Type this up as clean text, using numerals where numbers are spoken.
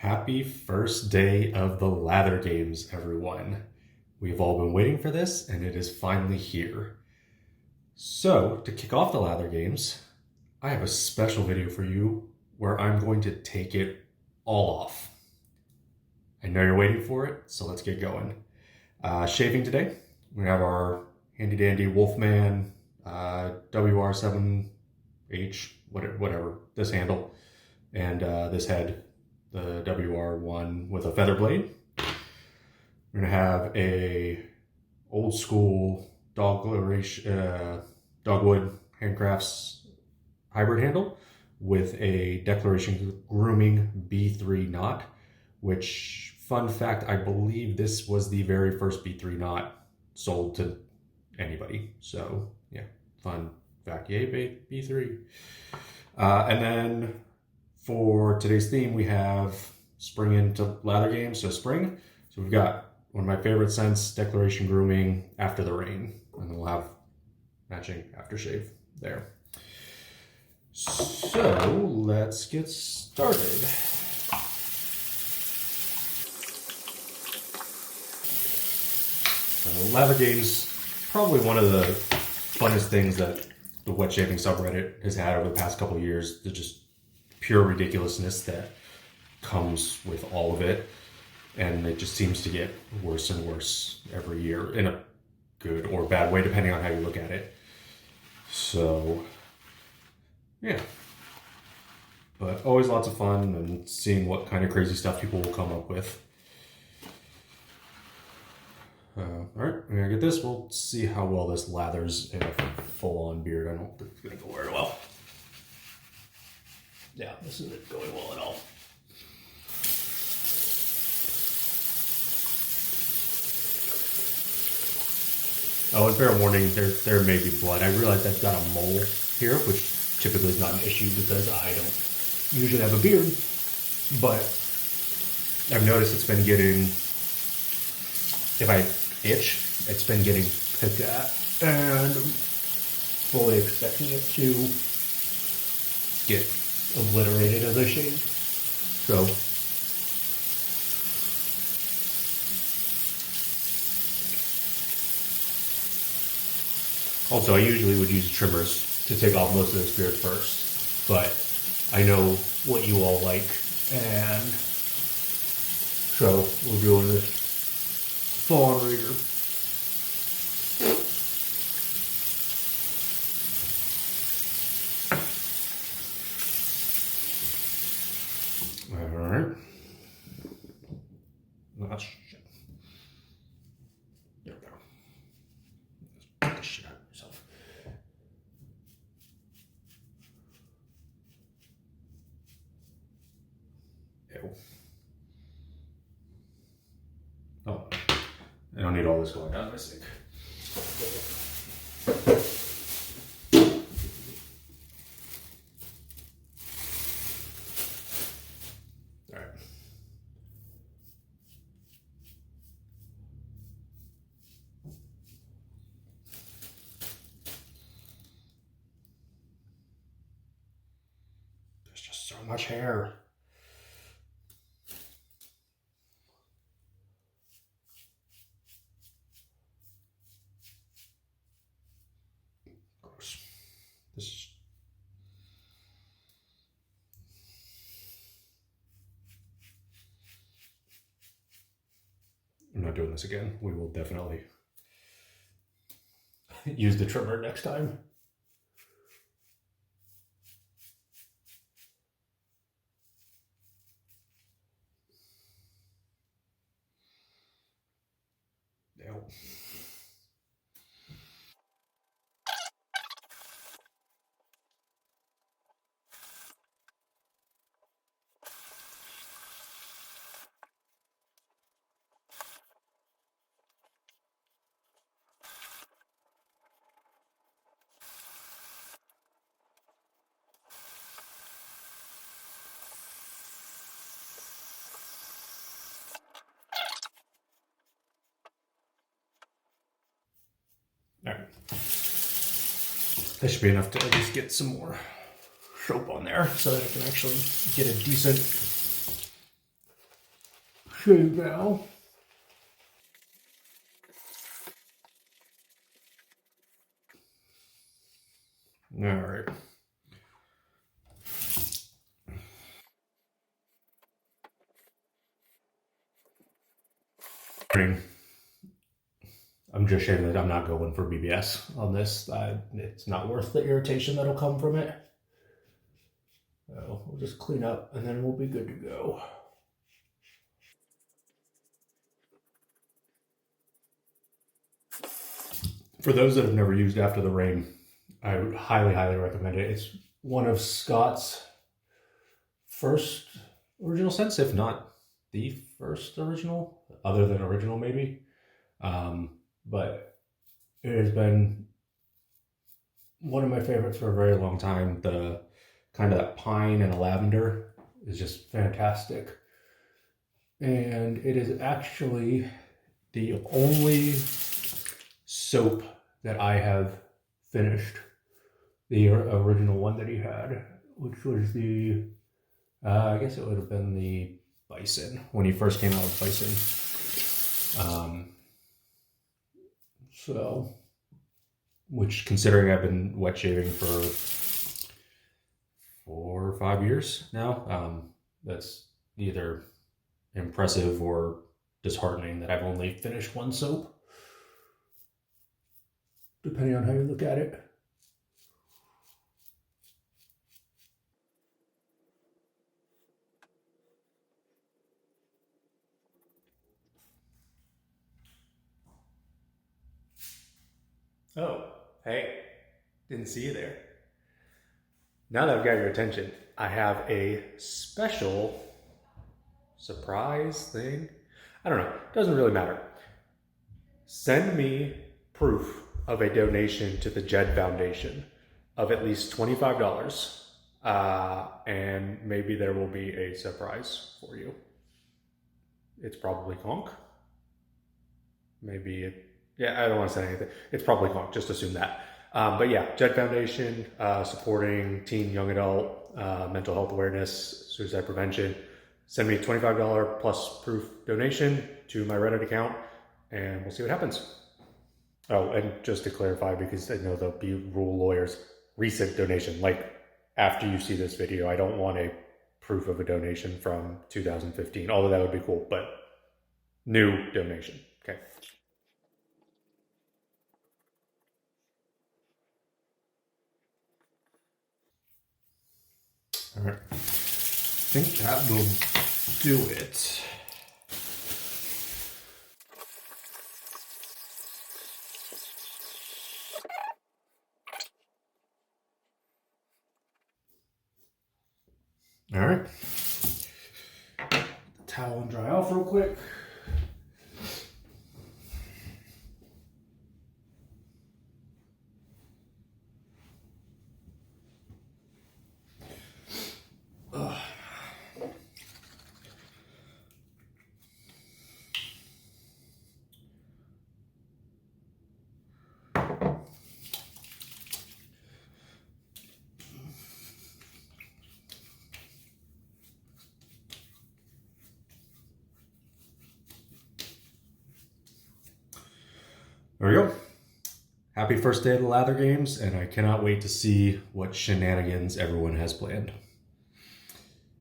Happy first day of the Lather Games, everyone. We've all been waiting for this, and it is finally here. So, to kick off the Lather Games, I have a special video for you where I'm going to take it all off. I know you're waiting for it, so let's get going. Shaving today, we have our handy dandy Wolfman WR7H, whatever, this handle, and this head, the WR1 with a feather blade. We're gonna have a old school dogwood handcrafts hybrid handle with a Declaration Grooming B3 knot, which, fun fact, I believe this was the very first B3 knot sold to anybody. So yeah, fun fact, yay B3. And then for today's theme, we have spring into Lather Games, so spring. So we've got one of my favorite scents, Declaration Grooming After the Rain, and then we'll have matching aftershave there. So let's get started. So Lather Games, probably one of the funnest things that the wet shaving subreddit has had over the past couple of years. The just pure ridiculousness that comes with all of it, and it just seems to get worse and worse every year in a good or bad way depending on how you look at it. So yeah, but always lots of fun and seeing what kind of crazy stuff people will come up with. All right, we're gonna get this. We'll see how well this lathers in a full-on beard. I don't think it's gonna go very well. Yeah, this isn't going well at all. Oh, and fair warning, there may be blood. I realize I've got a mole here, which typically is not an issue because I don't usually have a beard, but I've noticed it's been getting, if I itch, it's been getting picked at, and I'm fully expecting it to get obliterated as I shave. So also, I usually would use trimmers to take off most of this beard first, but I know what you all like, and so we're doing this full-on rigor. All right. Oh, shit. There we go. Just beat the shit out of yourself. Ew. Oh, I don't need all this going down my sink. All right. There's just so much hair. Gross. This is... I'm not doing this again. We will definitely use the trimmer next time. Ew. All right. That should be enough to at least get some more soap on there so that I can actually get a decent shave now. All right. I'm just shaving that I'm not going for BBS on this. It's not worth the irritation that'll come from it. So we'll just clean up and then we'll be good to go. For those that have never used After the Rain, I would highly, highly recommend it. It's one of Scott's first original scents, if not the first original, other than original maybe. But it has been one of my favorites for a very long time. The kind of that pine and a lavender is just fantastic. And it is actually the only soap that I have finished. The original one that he had, which was the, I guess it would have been the Bison, when he first came out with Bison. So, which, considering I've been wet shaving for 4 or 5 years now, that's either impressive or disheartening that I've only finished one soap, depending on how you look at it. Oh, hey, didn't see you there. Now that I've got your attention, I have a special surprise thing. I don't know, doesn't really matter. Send me proof of a donation to the Jed Foundation of at least $25, and maybe there will be a surprise for you. It's probably conch. Maybe it, yeah, I don't want to say anything. It's probably conch, just assume that. But yeah, Jed Foundation, supporting teen, young adult, mental health awareness, suicide prevention. Send me a $25 plus proof donation to my Reddit account, and we'll see what happens. Oh, and just to clarify, because I know there'll be rule lawyers, recent donation, like after you see this video. I don't want a proof of a donation from 2015, although that would be cool, but new donation. Okay. All right. I think that will do it. All right. The towel and dry off real quick. There we go. Happy first day of the Lather Games, and I cannot wait to see what shenanigans everyone has planned.